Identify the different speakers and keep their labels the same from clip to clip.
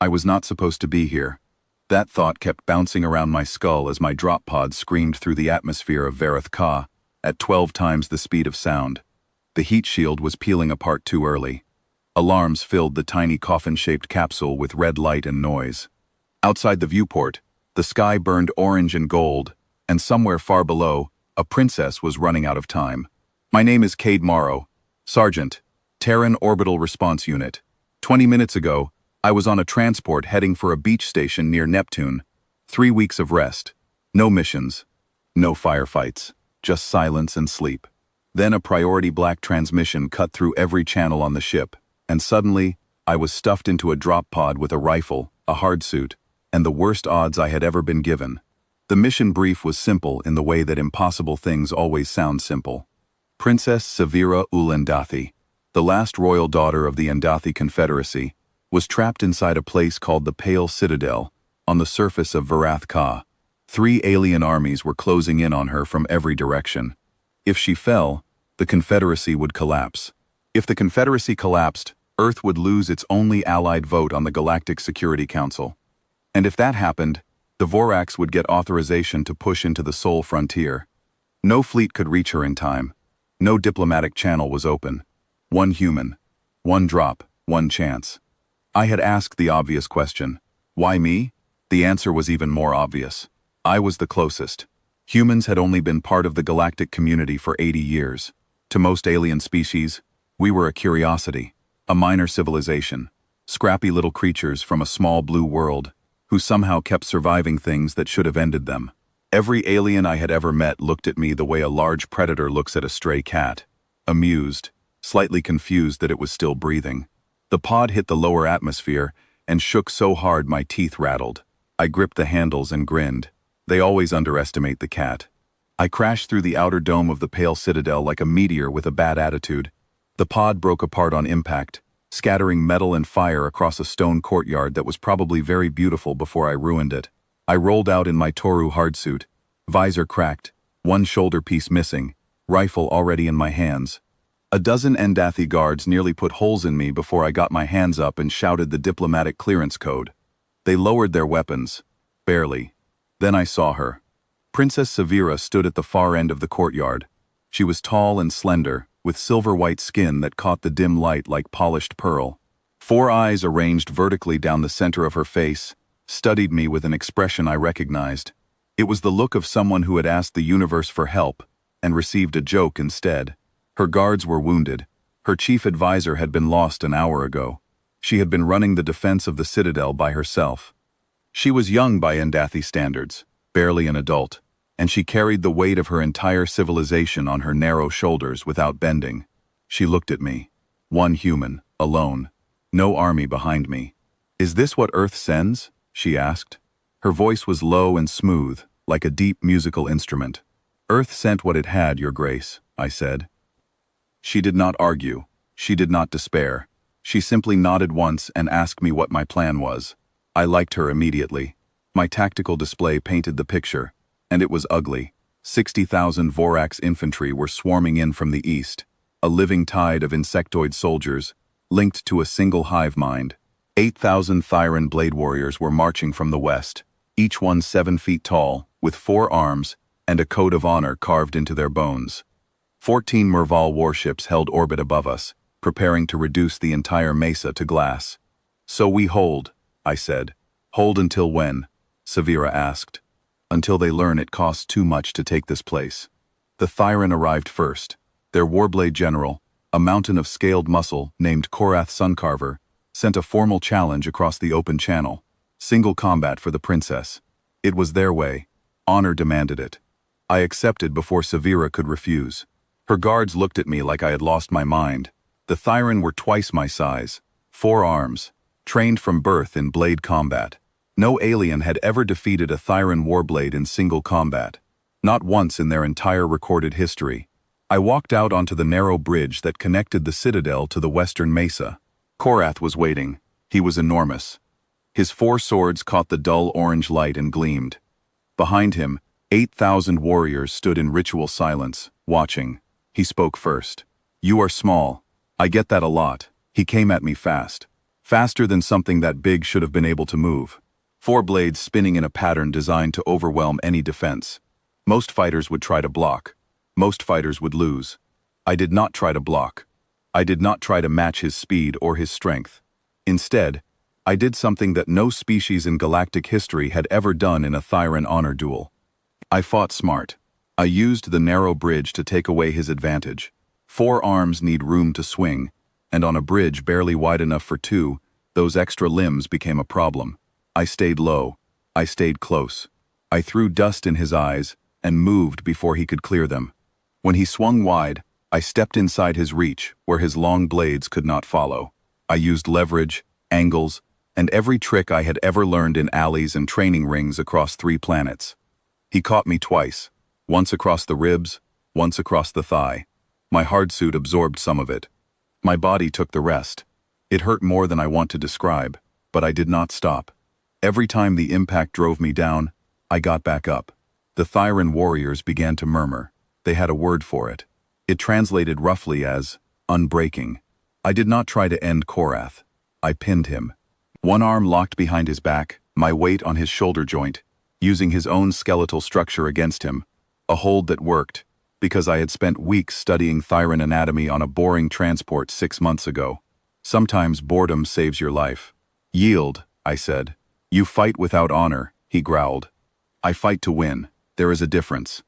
Speaker 1: I was not supposed to be here. That thought kept bouncing around my skull as my drop pod screamed through the atmosphere of Vareth Ka at 12 times the speed of sound. The heat shield was peeling apart too early. Alarms filled the tiny coffin-shaped capsule with red light and noise. Outside the viewport, the sky burned orange and gold, and somewhere far below, a princess was running out of time. My name is Cade Morrow, Sergeant, Terran Orbital Response Unit. 20 minutes ago, I was on a transport heading for a beach station near Neptune. 3 weeks of rest. No missions. No firefights. Just silence and sleep. Then a priority black transmission cut through every channel on the ship, and suddenly, I was stuffed into a drop pod with a rifle, a hardsuit, and the worst odds I had ever been given. The mission brief was simple in the way that impossible things always sound simple. Princess Severa Ulendathi, the last royal daughter of the Endathi Confederacy, was trapped inside a place called the Pale Citadel, on the surface of Vareth Ka. 3 alien armies were closing in on her from every direction. If she fell, the Confederacy would collapse. If the Confederacy collapsed, Earth would lose its only allied vote on the Galactic Security Council. And if that happened, the Vorax would get authorization to push into the Sol frontier. No fleet could reach her in time. No diplomatic channel was open. One human. One drop. One chance. I had asked the obvious question. Why me? The answer was even more obvious. I was the closest. Humans had only been part of the galactic community for 80 years. To most alien species, we were a curiosity, a minor civilization, scrappy little creatures from a small blue world, who somehow kept surviving things that should have ended them. Every alien I had ever met looked at me the way a large predator looks at a stray cat, amused, slightly confused that it was still breathing. The pod hit the lower atmosphere and shook so hard my teeth rattled. I gripped the handles and grinned. They always underestimate the cat. I crashed through the outer dome of the Pale Citadel like a meteor with a bad attitude. The pod broke apart on impact, scattering metal and fire across a stone courtyard that was probably very beautiful before I ruined it. I rolled out in my Toru hardsuit, visor cracked, one shoulder piece missing, rifle already in my hands. A dozen Endathi guards nearly put holes in me before I got my hands up and shouted the diplomatic clearance code. They lowered their weapons. Barely. Then I saw her. Princess Severa stood at the far end of the courtyard. She was tall and slender, with silver-white skin that caught the dim light like polished pearl. 4 eyes arranged vertically down the center of her face studied me with an expression I recognized. It was the look of someone who had asked the universe for help and received a joke instead. Her guards were wounded. Her chief advisor had been lost an hour ago. She had been running the defense of the Citadel by herself. She was young by Endathi standards, barely an adult, and she carried the weight of her entire civilization on her narrow shoulders without bending. She looked at me. One human, alone. No army behind me. "Is this what Earth sends?" she asked. Her voice was low and smooth, like a deep musical instrument. "Earth sent what it had, Your Grace," I said. She did not argue. She did not despair. She simply nodded once and asked me what my plan was. I liked her immediately. My tactical display painted the picture, and it was ugly. 60,000 Vorax infantry were swarming in from the east, a living tide of insectoid soldiers, linked to a single hive mind. 8,000 Thyran blade warriors were marching from the west, each one 7 feet tall, with 4 arms, and a code of honor carved into their bones. 14 Merval warships held orbit above us, preparing to reduce the entire mesa to glass. "So we hold," I said. "Hold until when?" Severa asked. "Until they learn it costs too much to take this place." The Thyran arrived first. Their warblade general, a mountain of scaled muscle named Korath Suncarver, sent a formal challenge across the open channel. Single combat for the princess. It was their way. Honor demanded it. I accepted before Severa could refuse. Her guards looked at me like I had lost my mind. The Thyran were twice my size, 4 arms, trained from birth in blade combat. No alien had ever defeated a Thyran warblade in single combat. Not once in their entire recorded history. I walked out onto the narrow bridge that connected the Citadel to the western mesa. Korath was waiting. He was enormous. His 4 swords caught the dull orange light and gleamed. Behind him, 8,000 warriors stood in ritual silence, watching. He spoke first. "You are small. I get that a lot." He came at me fast. faster than something that big should have been able to move. 4 blades spinning in a pattern designed to overwhelm any defense. Most fighters would try to block. Most fighters would lose. I did not try to block. I did not try to match his speed or his strength. Instead, I did something that no species in galactic history had ever done in a Thyran honor duel. I fought smart. I used the narrow bridge to take away his advantage. 4 arms need room to swing, and on a bridge barely wide enough for 2, those extra limbs became a problem. I stayed low. I stayed close. I threw dust in his eyes and moved before he could clear them. When he swung wide, I stepped inside his reach, where his long blades could not follow. I used leverage, angles, and every trick I had ever learned in alleys and training rings across 3 planets. He caught me twice, once across the ribs, once across the thigh. My hardsuit absorbed some of it. My body took the rest. It hurt more than I want to describe, but I did not stop. Every time the impact drove me down, I got back up. The Thyran warriors began to murmur. They had a word for it. It translated roughly as, unbreaking. I did not try to end Korath. I pinned him. One arm locked behind his back, my weight on his shoulder joint, using his own skeletal structure against him, a hold that worked, because I had spent weeks studying Thyran anatomy on a boring transport 6 months ago. Sometimes boredom saves your life. Yield, I said. You fight without honor, he growled. I fight to win. There is a difference.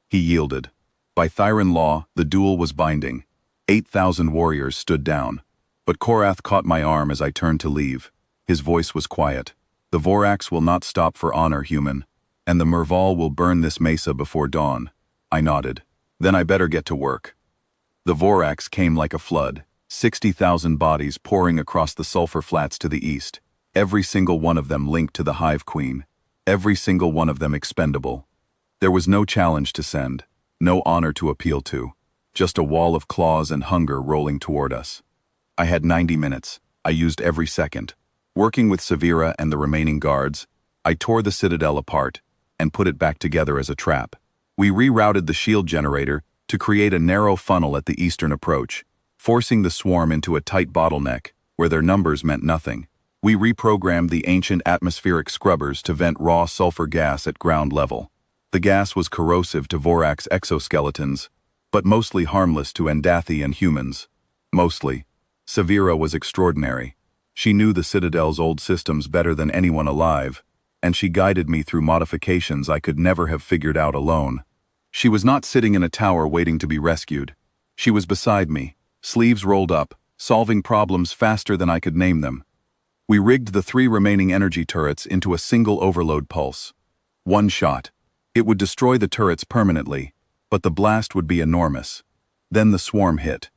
Speaker 1: He yielded. By Thyran law, the duel was binding. 8,000 warriors stood down. But Korath caught my arm as I turned to leave. His voice was quiet. The Vorax will not stop for honor, human. And the Merval will burn this mesa before dawn. I nodded. Then I better get to work. The Vorax came like a flood. 60,000 bodies pouring across the sulfur flats to the east. Every single one of them linked to the Hive Queen. Every single one of them expendable. There was no challenge to send. No honor to appeal to. Just a wall of claws and hunger rolling toward us. I had 90 minutes. I used every second. Working with Severa and the remaining guards, I tore the citadel apart and put it back together as a trap. We rerouted the shield generator to create a narrow funnel at the eastern approach, forcing the swarm into a tight bottleneck where their numbers meant nothing. We reprogrammed the ancient atmospheric scrubbers to vent raw sulfur gas at ground level. The gas was corrosive to Vorax exoskeletons, but mostly harmless to Endathi and humans. Mostly. Severa was extraordinary. She knew the Citadel's old systems better than anyone alive, and she guided me through modifications I could never have figured out alone. She was not sitting in a tower waiting to be rescued. She was beside me, sleeves rolled up, solving problems faster than I could name them. We rigged the 3 remaining energy turrets into a single overload pulse. One shot. It would destroy the turrets permanently, but the blast would be enormous. Then the swarm hit.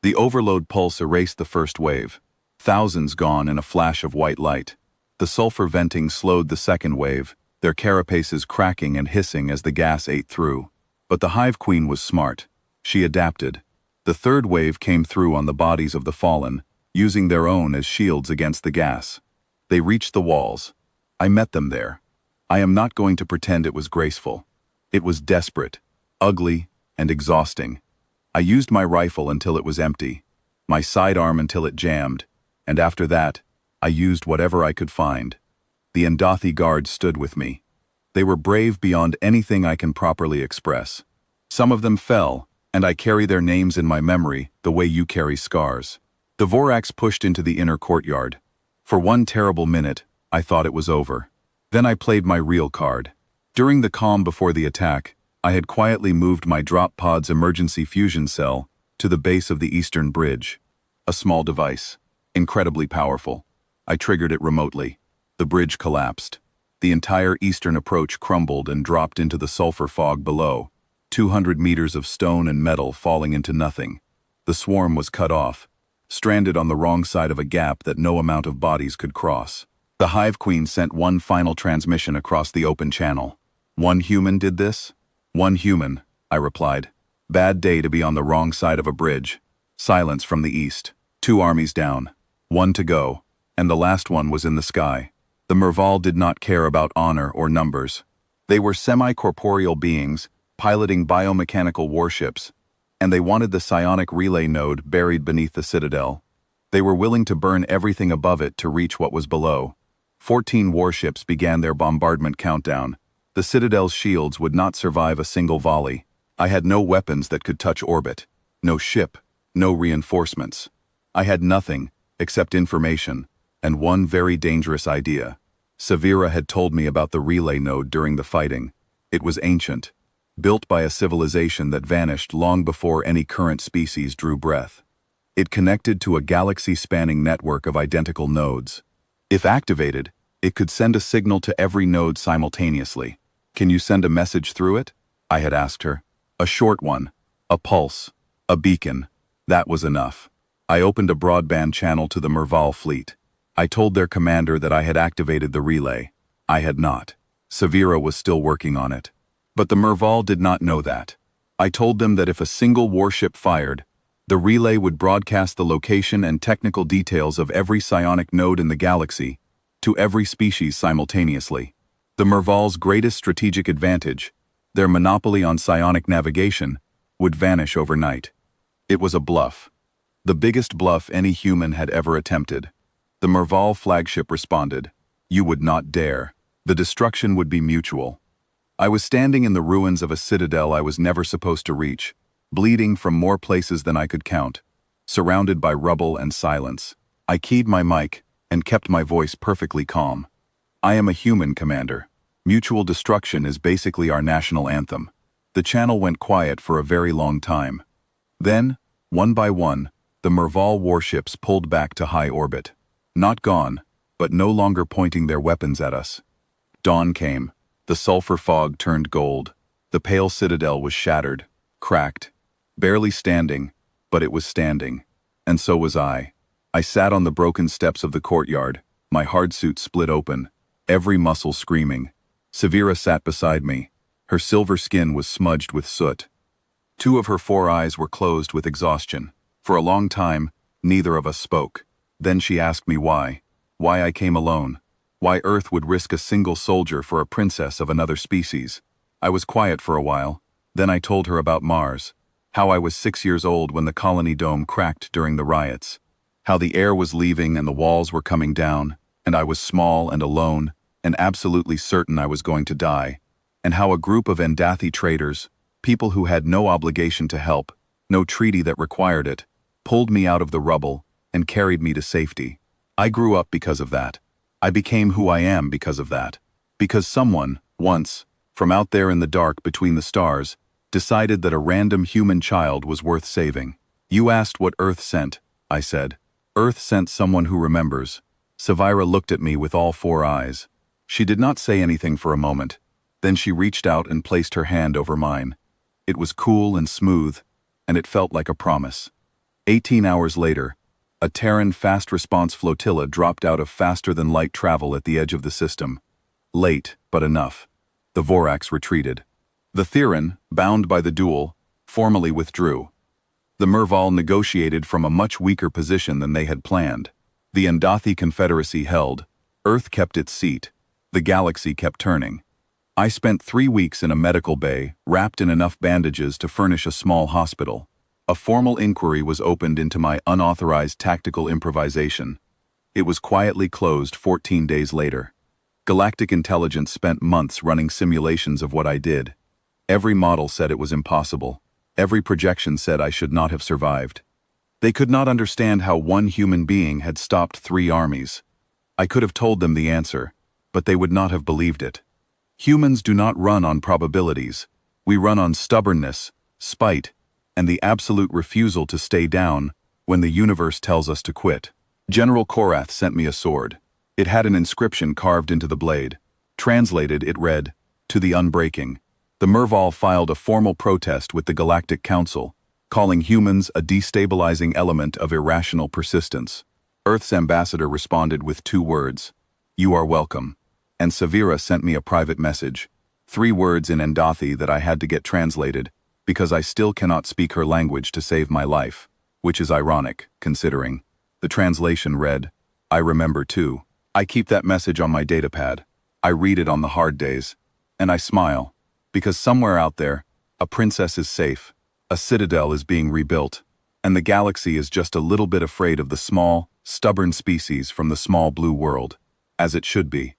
Speaker 1: The overload pulse erased the first wave. Thousands gone in a flash of white light. The sulfur venting slowed the second wave, their carapaces cracking and hissing as the gas ate through. But the Hive Queen was smart. She adapted. The third wave came through on the bodies of the fallen, using their own as shields against the gas. They reached the walls. I met them there. I am not going to pretend it was graceful. It was desperate, ugly, and exhausting. I used my rifle until it was empty, my sidearm until it jammed, and after that, I used whatever I could find. The Endathi guards stood with me. They were brave beyond anything I can properly express. Some of them fell, and I carry their names in my memory the way you carry scars. The Vorax pushed into the inner courtyard. For one terrible minute, I thought it was over. Then I played my real card. During the calm before the attack, I had quietly moved my drop pod's emergency fusion cell to the base of the eastern bridge. A small device. Incredibly powerful. I triggered it remotely. The bridge collapsed. The entire eastern approach crumbled and dropped into the sulfur fog below, 200 meters of stone and metal falling into nothing. The swarm was cut off, stranded on the wrong side of a gap that no amount of bodies could cross. The Hive Queen sent one final transmission across the open channel. One human did this? One human, I replied. Bad day to be on the wrong side of a bridge. Silence from the east. 2 armies down. 1 to go, and the last one was in the sky. The Merval did not care about honor or numbers. They were semi-corporeal beings, piloting biomechanical warships, and they wanted the psionic relay node buried beneath the citadel. They were willing to burn everything above it to reach what was below. 14 warships began their bombardment countdown. The Citadel's shields would not survive a single volley. I had no weapons that could touch orbit. No ship. No reinforcements. I had nothing, except information, and one very dangerous idea. Severa had told me about the relay node during the fighting. It was ancient, built by a civilization that vanished long before any current species drew breath. It connected to a galaxy-spanning network of identical nodes. If activated, it could send a signal to every node simultaneously. "Can you send a message through it?" I had asked her. "A short one. A pulse. A beacon." That was enough. I opened a broadband channel to the Merval fleet. I told their commander that I had activated the relay. I had not. Severa was still working on it. But the Merval did not know that. I told them that if a single warship fired, the relay would broadcast the location and technical details of every psionic node in the galaxy to every species simultaneously. The Merval's greatest strategic advantage, their monopoly on psionic navigation, would vanish overnight. It was a bluff. The biggest bluff any human had ever attempted. The Merval flagship responded, "You would not dare. The destruction would be mutual." I was standing in the ruins of a citadel I was never supposed to reach, bleeding from more places than I could count, surrounded by rubble and silence. I keyed my mic and kept my voice perfectly calm. "I am a human, Commander. Mutual destruction is basically our national anthem." The channel went quiet for a very long time. Then, one by one, the Merval warships pulled back to high orbit. Not gone, but no longer pointing their weapons at us. Dawn came. The sulfur fog turned gold. The pale citadel was shattered, cracked, barely standing, but it was standing. And so was I. I sat on the broken steps of the courtyard, my hard suit split open, every muscle screaming. Severa sat beside me. Her silver skin was smudged with soot. 2 of her 4 eyes were closed with exhaustion. For a long time, neither of us spoke. Then she asked me why I came alone, why Earth would risk a single soldier for a princess of another species. I was quiet for a while, then I told her about Mars, how I was 6 years old when the colony dome cracked during the riots, how the air was leaving and the walls were coming down, and I was small and alone, and absolutely certain I was going to die, and how a group of Endathi traders, people who had no obligation to help, no treaty that required it, pulled me out of the rubble and carried me to safety. I grew up because of that. I became who I am because of that. Because someone, once, from out there in the dark between the stars, decided that a random human child was worth saving. "You asked what Earth sent," I said. "Earth sent someone who remembers." Severa looked at me with all 4 eyes. She did not say anything for a moment. Then she reached out and placed her hand over mine. It was cool and smooth, and it felt like a promise. 18 hours later, a Terran fast response flotilla dropped out of faster-than-light travel at the edge of the system. Late, but enough. The Vorax retreated. The Theran, bound by the duel, formally withdrew. The Merval negotiated from a much weaker position than they had planned. The Endathi Confederacy held. Earth kept its seat. The galaxy kept turning. I spent 3 weeks in a medical bay, wrapped in enough bandages to furnish a small hospital. A formal inquiry was opened into my unauthorized tactical improvisation. It was quietly closed 14 days later. Galactic Intelligence spent months running simulations of what I did. Every model said it was impossible. Every projection said I should not have survived. They could not understand how one human being had stopped 3 armies. I could have told them the answer, but they would not have believed it. Humans do not run on probabilities. We run on stubbornness, spite, and the absolute refusal to stay down when the universe tells us to quit. General Korath sent me a sword. It had an inscription carved into the blade. Translated, it read, "To the Unbreaking." The Merval filed a formal protest with the Galactic Council, calling humans a destabilizing element of irrational persistence. Earth's ambassador responded with 2 words, "You are welcome." And Severa sent me a private message, 3 words in Endathi that I had to get translated, because I still cannot speak her language to save my life, which is ironic, considering. The translation read, "I remember too. I keep that message on my datapad. I read it on the hard days. And I smile, because somewhere out there, a princess is safe, a citadel is being rebuilt, and the galaxy is just a little bit afraid of the small, stubborn species from the small blue world, as it should be.